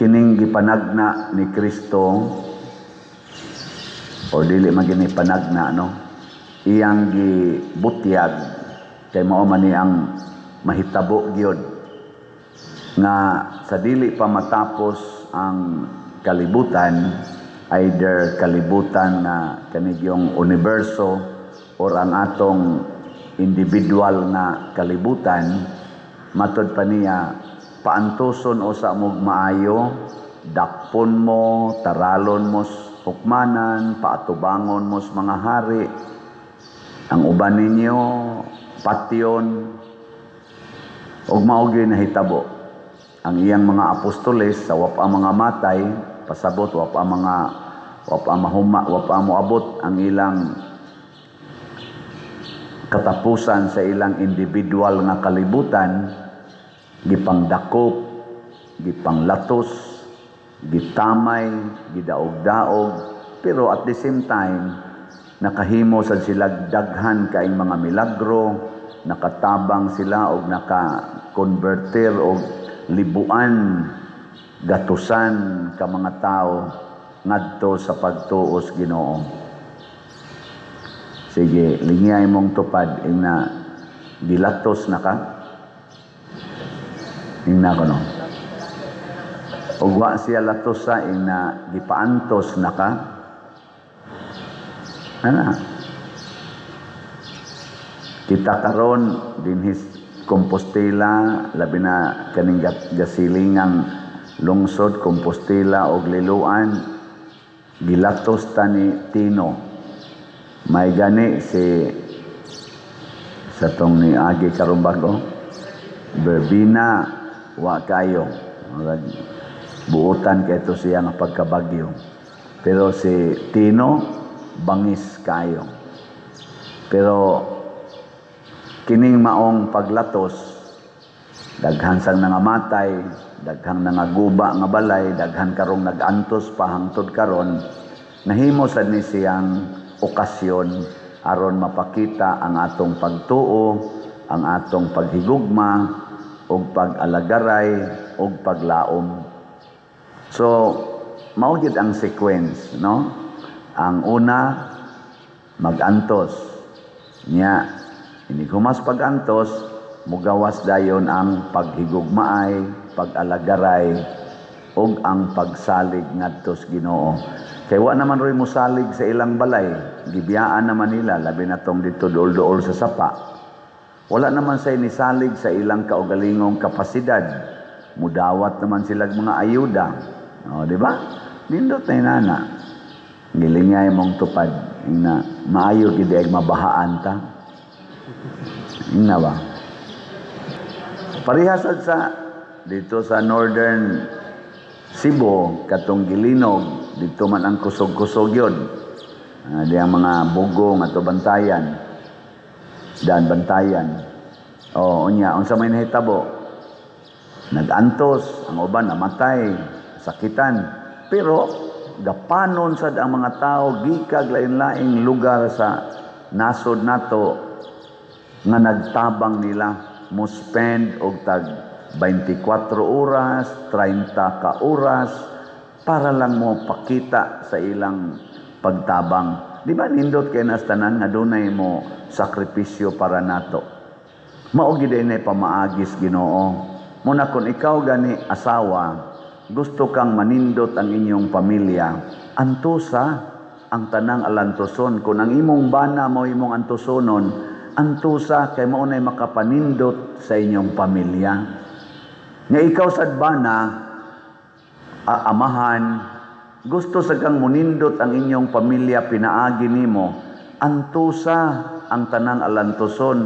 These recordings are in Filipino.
kining gipanagna ni Kristo o dili magini panagna no, iyang gibutyag kay mao man ni ang mahitabo gyud nga sa dili pa matapos ang kalibutan, either kalibutan nga kanigyong universo or ang atong individual na kalibutan, matud pa niya paantuson o sa mog maayo, dakpon mo, taralon mo hukmanan, paatubangon mo mga hari, ang uban ninyo patyon, ug mao gyud nahitabo ang iyang mga apostoles sa wapa mga matay, pasabot wapa moabot ang ilang katapusan sa ilang individual nga kalibutan, gipangdakop, gipanglatos, gitamay, gidaog-daog, pero at the same time nakahimo sad sila daghan kaayong mga milagro, nakatabang sila og naka-converter og libuan, gatusan ka mga tao ngadto sa pagtuos Ginoo. Sige, lingay mong tupad na gilatos na ka. Ingna ko no. Ug wa siya latos sa na gipaantos na ka. Ana. Kita karon dinhis Compostela, labi na kaning gasilingang lungsod Compostela og Liloan, gilatos ta ni Tino. May gani sa tong ni Agi Karumbago, Berbina, wa kayo. Buutan kay ito siya nga pagkabagyo. Pero si Tino, bangis kayo. Pero kining maong paglatos, daghan sang nangamatay, daghang nangaguba nga balay, daghan karong nagantos pahangtod karon, nahimo sad ni siyang okasyon aron mapakita ang atong pagtuo, ang atong paghigugma og pag-alagaray og paglaom. So mao gid ang sequence, no? Ang una magantos nya, ini humas pagantos mugawas dayon ang paghigugmaay, pag-alagaray og ang pagsalig ngadto sa Ginoo. Kay wa naman roy mosalig sa ilang balay, gibiyaan naman nila labi na tong dito dool-dool sa sapa. Wala naman say nisalig sa ilang kaugalingong kapasidad. Mudawat naman sila mga ayuda. O, di ba? Nindot na inana. Gilingay mong tupad. Ingna, maayo gid ay mabahaan ta. Ingna ba? Parihasad sa dito sa Northern Cebu, katong Gilinog, dito man ang kusog-kusog yun. Di ang mga bugong ato bantayan. Dan bantayan. O, unya, unsa may nahitabo. Nagantos, ang uban namatay, sakitan. Pero, gapanon sad ang mga tao, gikag lain-laing lugar sa nasod nato, nga nagtabang nila, mo spend og tag 24 oras, 30 ka oras, para lang mo pakita sa ilang pagtabang. Di ba nindot kay nastanan nga dunay mo sakripisyo para nato. Mao gid ay pamaagis Ginoo. Muna kung ikaw gani asawa, gusto kang manindot ang inyong pamilya, antusa ang tanang alantoson. Kung ang imong bana mo imong antusonon, antusa kay mao nay makapanindot sa inyong pamilya. Nga ikaw sad bana, amahan, gusto sa kang munindot ang inyong pamilya, pinaagi nimo, antusa ang tanang alantoson.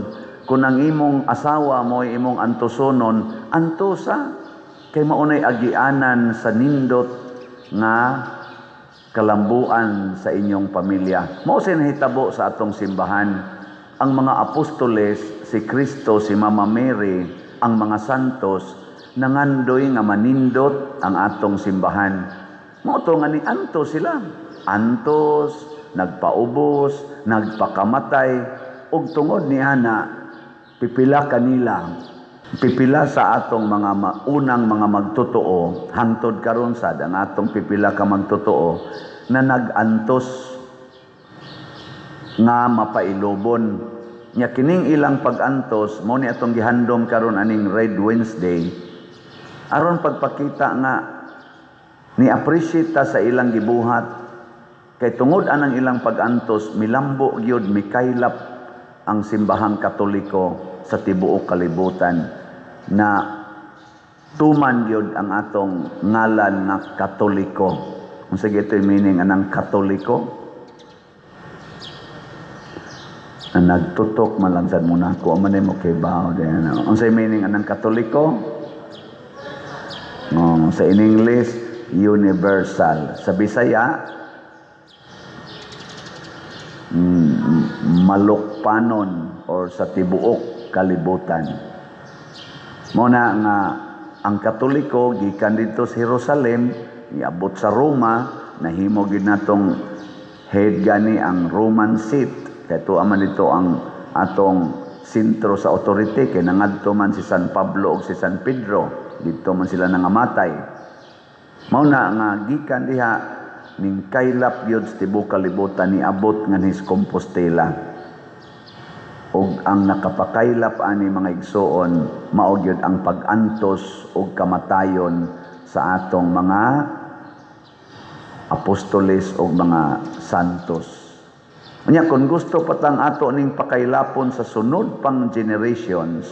Kung ang imong asawa mo imong antusonon, antusa kay maunay agianan sa nindot nga kalambuan sa inyong pamilya. Mao sa nahitabo sa atong simbahan, ang mga apostoles, si Kristo, si Mama Mary, ang mga santos, nangandoy nga manindot ang atong simbahan. Moto nga ni antos sila. Antos, nagpaubos, nagpakamatay, ug tungod ni ana, pipila kanila pipila sa atong mga unang mga magtotoo hangtod karon sad ang atong pipila ka magtotoo na nagantos nga mapailobon. Nya kining ilang pag-antos mo ni atong gihandom karon aning Red Wednesday aron pagpakita nga ni appreciate ta sa ilang gibuhat kay tungod anang ilang pag-antos milambo gyud mikaylap ang simbahang Katoliko sa tibuok kalibutan na tuman gyud ang atong ngalan nga Katoliko. Unsa gyud meaning anang Katoliko? Nagtutok malansad mo na ako man mo kay bao din. Unsay meaning anang Katoliko? Sa in English, universal. Sa Bisaya, malukpanon or sa tibuok kalibutan. Muna nga ang Katoliko gikan dito sa Jerusalem, iabot sa Roma, nahimo gid natong head gani ang Roman seat. Kaya tuaman dito ang atong sentro sa authority kay nangadto man si San Pablo o si San Pedro dito man sila nangamatay. Mao na nga gikan diha ning kaylap gyud sa tibuok kalibutan ni abot nga his Compostela. Og ang nakapakaylap ani mga igsoon mao gyud ang pag-antos og kamatayon sa atong mga apostoles o mga santos. Unya kung gusto patang ato ning pakaylapon sa sunod pang generations,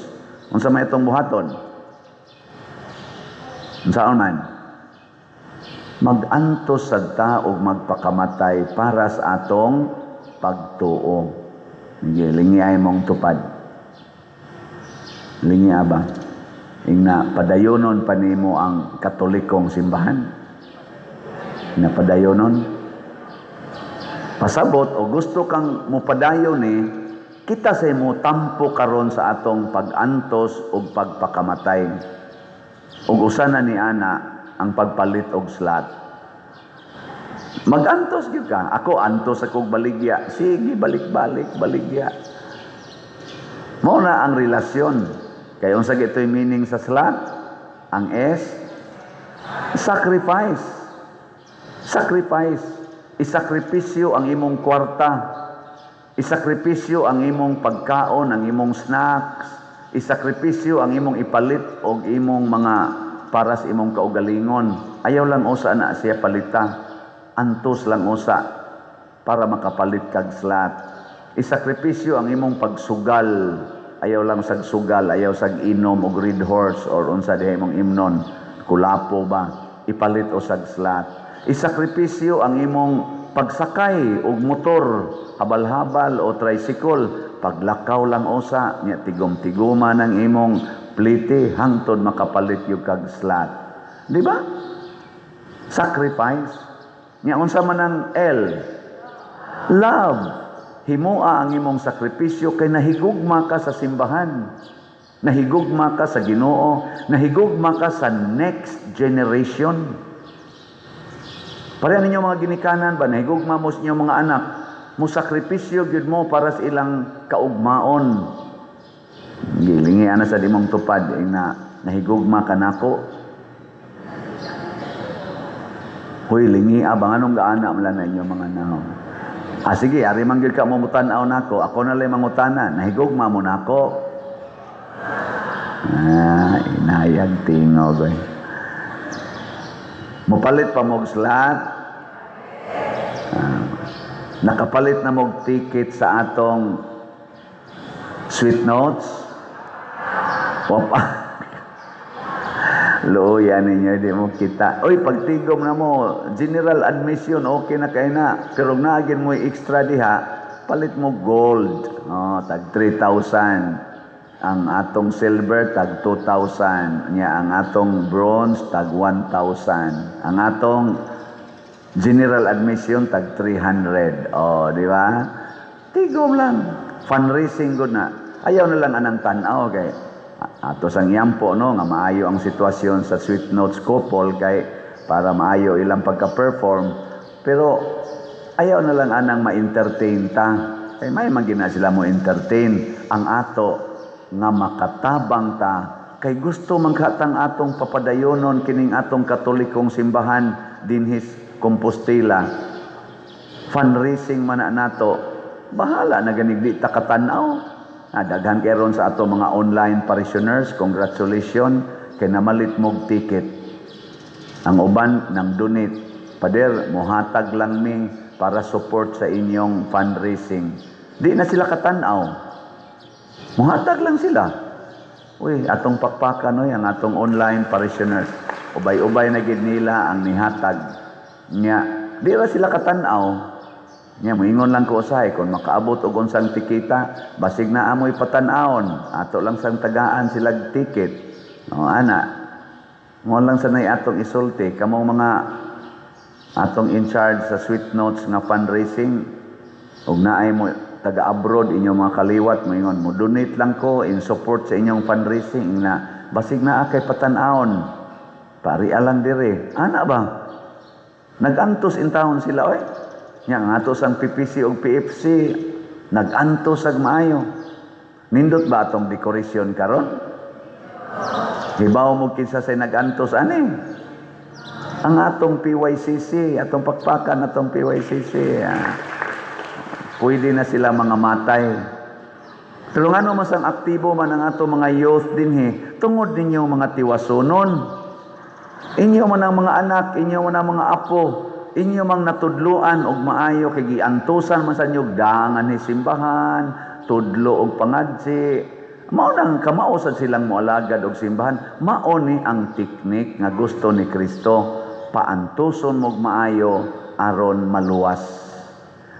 unsa may itong buhaton? Unsaon man? Mag-antos sad ta og magpakamatay para sa atong pagtuo. Lingiay mong tupad. Lingiya ba? Ingna padayonon pa nimo ang Katolikong simbahan. Na padayonon pasabot o gusto kang mupadayon ni kita sa imo tampo karon sa atong pag-antos ug pagpakamatay. Ug usa na ni ana ang pagpalit og slot. Mag-antos gyud ka. Ako antos akong baligya. Sige balik-balik baligya. Mao na ang relasyon. Kay unsa gitoy meaning sa slot? Ang S sacrifice. Sacrifice. Isakripisyo ang imong kwarta. Isakripisyo ang imong pagkaon, ang imong snacks. Isakripisyo ang imong ipalit og imong mga para sa imong kaugalingon. Ayaw lang usa na siya palita. Antos lang usa para makapalit kag slot. Isakripisyo ang imong pagsugal. Ayaw lang sag sugal, ayaw sag inom og red horse or unsa diha imong imnon. Kulapo ba? Ipalit o sag slot. Isakripisyo ang imong pagsakay og motor, habal-habal o tricycle, paglakaw lang usa, nya tigom-tiguma ng imong plite hangtod makapalit yung kag slot. Di ba? Sacrifice. Nya unsa man ang L? Love. Himua ang imong sakripisyo kay nahigugma ka sa simbahan. Nahigugma ka sa Ginoo, nahigugma ka sa next generation. Pareha ninyo mga ginikanan ba, nahigugma mo sa inyong mga anak, mo sakripisyo gyud mo para sa ilang kaugmaon. Gilingi ana sa dimong tupad na nahigugma ka nako. Hoy lingi abang anong gaana man na inyo mga naho. Sige, ari man gyud ka mo mutan-aw nako, ako na lang mangutana, nahigugma mo nako. Inayag tingog. Mupalit pa mo slot. Nakapalit na mo ticket sa atong sweet notes. Opa. Luya ninyo, di mo kita. Oy, pagtigom na mo, general admission, okay na kayo na. Pero naagin mo extra diha, palit mo gold. Tag 3,000. Ang atong silver, tag 2,000. Ang atong bronze, tag 1,000. Ang atong general admission, tag 300. Di ba? Tigom lang. Fundraising good na. Ayaw na lang anang tanaw kay ato sang yampo no nga maayo ang sitwasyon sa Sweet Notes couple kay para maayo ilang pagka-perform, pero ayaw na lang anang ma-entertain ta kay may magina sila mo entertain. Ang ato nga makatabang ta kay gusto maghatang atong papadayonon kining atong katolikong simbahan dinhis Compostela. Fundraising man na nato. Bahala na ganig di ta katanaw. Daghan kay ron sa ato mga online parishioners, congratulations kay namalit mog ticket. Ang uban nang donate. Pader, mohatag lang mi para support sa inyong fundraising. Di na sila katanaw. Mohatag lang sila. Uy, atong pakpakan oy ang atong online parishioners. Ubay-ubay na gid nila ang nihatag nya. Di ra sila katanaw. Nya moingon lang ko usahay kung makaabot og unsang tikita, basig na amoy patan-awon. Ato lang sang tagaan sila ticket. No, ana. Mo lang sanay atong isulti kamo mga atong in charge sa Sweet Notes nga fundraising ug naay mo taga-abroad inyong mga kaliwat mo ingon mo donate lang ko in support sa inyong fundraising na basig na kay patan-awon pari alang dire ana ba nagantos in taon sila oy nya nga ato sang PPC ug PFC nagantos ag maayo nindot ba atong decoration karon hibaw mo kinsa say nagantos ani ang atong PYCC atong pakpakan atong PYCC pwede na sila mga matay. Pero nga naman sang aktibo man ang ato mga youth din tungod ninyo mga tiwasonon. Inyo man ang mga anak, inyo man ang mga apo, inyo mang natudluan og maayo kay giantusan man sa inyo dangan ni simbahan, tudlo og pangadsi. Mao nang kamao sad silang moalagad og simbahan. Mao ni ang teknik nga gusto ni Kristo, paantuson mo og maayo aron maluwas.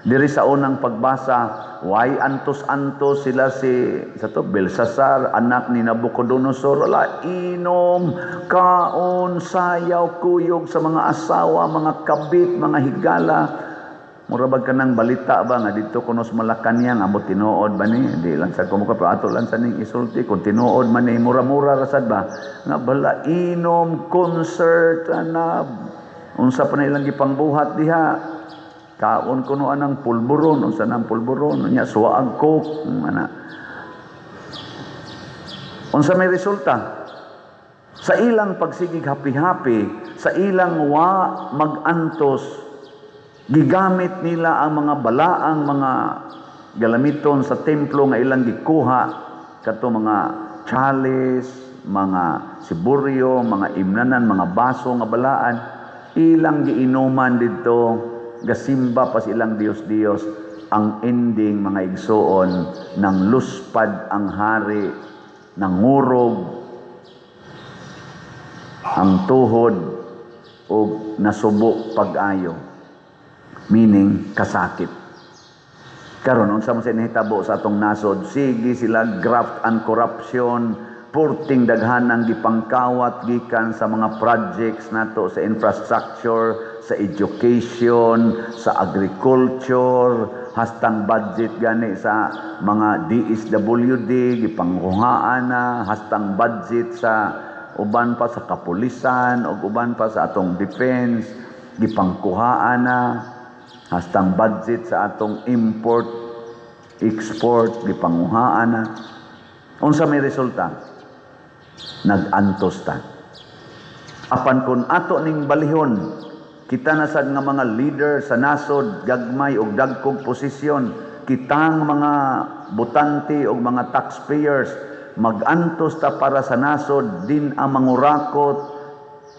Diri sa unang pagbasa, way antos-antos sila sa to Belsasar, anak ni Nabucodonosor, la inom, kaon, sayaw, kuyog sa mga asawa, mga kabit, mga higala. Murabag ka ng balita ba nga dito kunos Malacañang abot tinuod ba ni? Di lang sa kumuka pero ato lang sa ning isulti kung tinuod man ni mura-mura rasad ba nga bala inom, concert, unsa pa na ilang gipangbuhat diha. Kaon kuno anang pulburon unsa nang pulburon nya suwaag coke ana unsa may resulta sa ilang pagsigig happy-happy sa ilang wa magantos gigamit nila ang mga balaang mga galamiton sa templo nga ilang gikuha kadto mga chalice mga siburyo mga imnanan mga baso nga balaan ilang giinuman didto gasimba pa silang Dios-Dios ang ending mga igsoon ng luspad ang hari nangurog ang tuhod o nasubo pag-ayo meaning kasakit karon unsa man sa nahitabo sa atong nasod sige sila graft and corruption purting daghanang gipangkawat gikan sa mga projects nato sa infrastructure sa education, sa agriculture, hastang budget gani sa mga DSWD, gipangkuhaan na, hastang budget sa uban pa sa kapulisan, o uban pa sa atong defense, gipangkuhaan na, hastang budget sa atong import, export, gipangkuhaan na. Unsa may resulta? Nag-antos ta. Apan kun ato ning balihon, kita na sad nga mga leader sa nasod gagmay og dagkog posisyon kitang mga butante og mga taxpayers magantos ta para sa nasod din ang mangurakot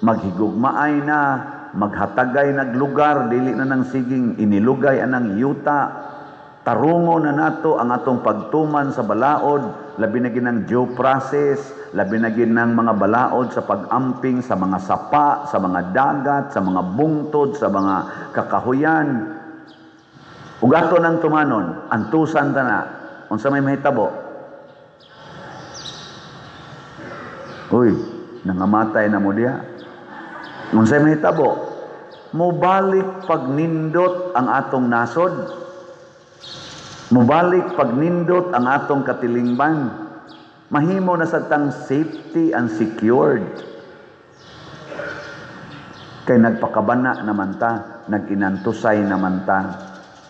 maghigugmaay na maghatagay naglugar dili na nang siging inilugay anang yuta tarungo na nato ang atong pagtuman sa balaod labi na ginang due process labi na ginang mga balaod sa pag-amping sa mga sapa, sa mga dagat, sa mga bungtod, sa mga kakahuyan. Ug ato nang tumanon, antusan ta na. Unsa may mahitabo? Uy, nangamatay na mo diha. Unsa may mahitabo? Mubalik pagnindot ang atong nasod. Mubalik pagnindot ang atong katilingban. Mahimo na sa tang safety and secured. Kay nagpakabana naman ta, naginantusay naman ta.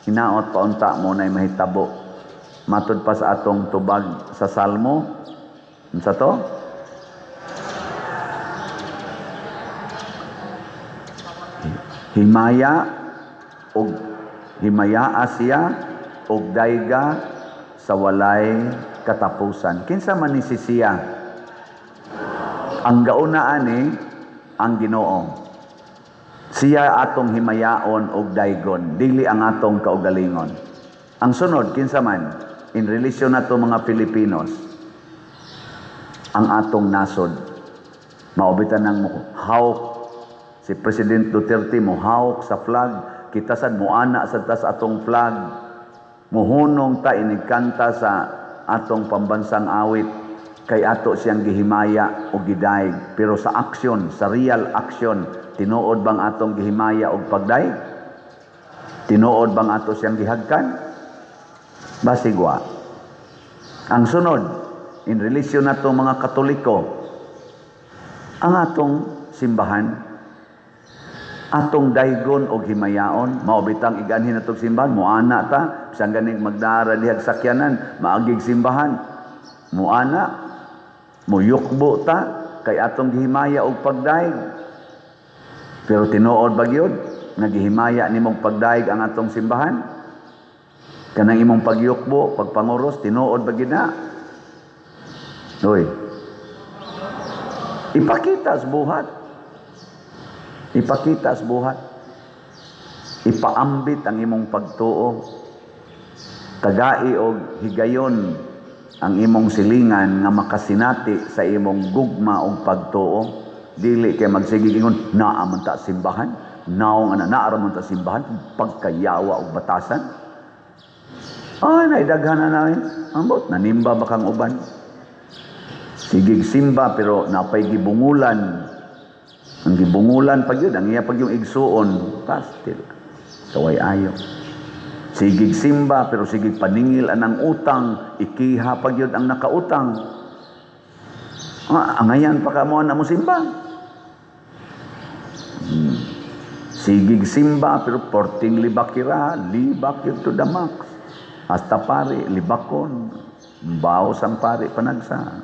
Hinaot paunta mo na'y mahitabo. Matud pa sa atong tubag sa Salmo. Unsa to? himaya og himaya siya og dayga sa walay katapusan. Kinsa man ni siya? Ang gauna ani ang Ginoo. Siya atong himayaon og daygon, dili ang atong kaugalingon. Ang sunod kinsa man in relasyon nato mga Pilipinos, ang atong nasod. Maobitan ng hawk si President Duterte mo hawk sa flag, kita sad mo ana sa tas atong flag. Muhunong ta inigkanta sa atong pambansang awit kay ato siyang gihimaya o gidayeg, pero sa aksyon, sa real action, tinuod bang atong gihimaya og pagdayeg? Tinuod bang ato siyang gihagkan? Basigwa. Ang sunod, in relasyon nato mga Katoliko, ang atong simbahan, atong daygon og himayaon, maobitang iganhin atong simbahan, muana ta, bisang ganing magdara dihag sakyanan, maagig simbahan, muana, muyukbo ta, kay atong gihimaya og pagdayeg. Pero tinuod ba gyud nga gihimaya nimong pagdayeg ang atong simbahan? Kanang imong pagyukbo, pagpanguros, tinuod ba gyud na? Oy. Ipakita sa buhat. Ipakita sa buhat. Ipaambit ang imong pagtuo. Tagai og higayon ang imong silingan nga makasinati sa imong gugma og pagtuo. Dili kay magsigig ingon naa man ta simbahan, naong ana naa ra man ta simbahan pagkayawa og batasan. Ay naidaghan na namin. Ambot nanimba ba kang uban? Sigig simba pero napay gibungulan. Ang gibungulan pag yun, ang iya pag yung igsuon, pastil. Kaway ayo. Sigig simba pero sigig paningil anang utang, ikiha pag yun ang nakautang. Angayan pa ka mo na mo simba. Sigig simba pero porting libakira, libak yun to the max. Hasta pare, libakon, baos ang pare panagsa.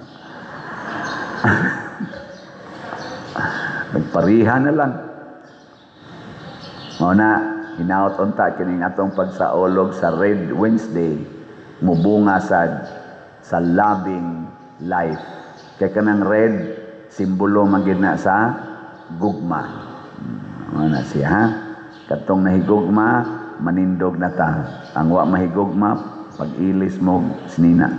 Nagparihan na lang. Muna, hinaot unta kining atong pagsaolog sa Red Wednesday, mubunga sa loving life. Kaya kanang red, simbolo magid na sa gugma. Muna siya, ha? Katong nahigugma, manindog na ta. Ang wa mahigugma, pag-ilis mo, sinina.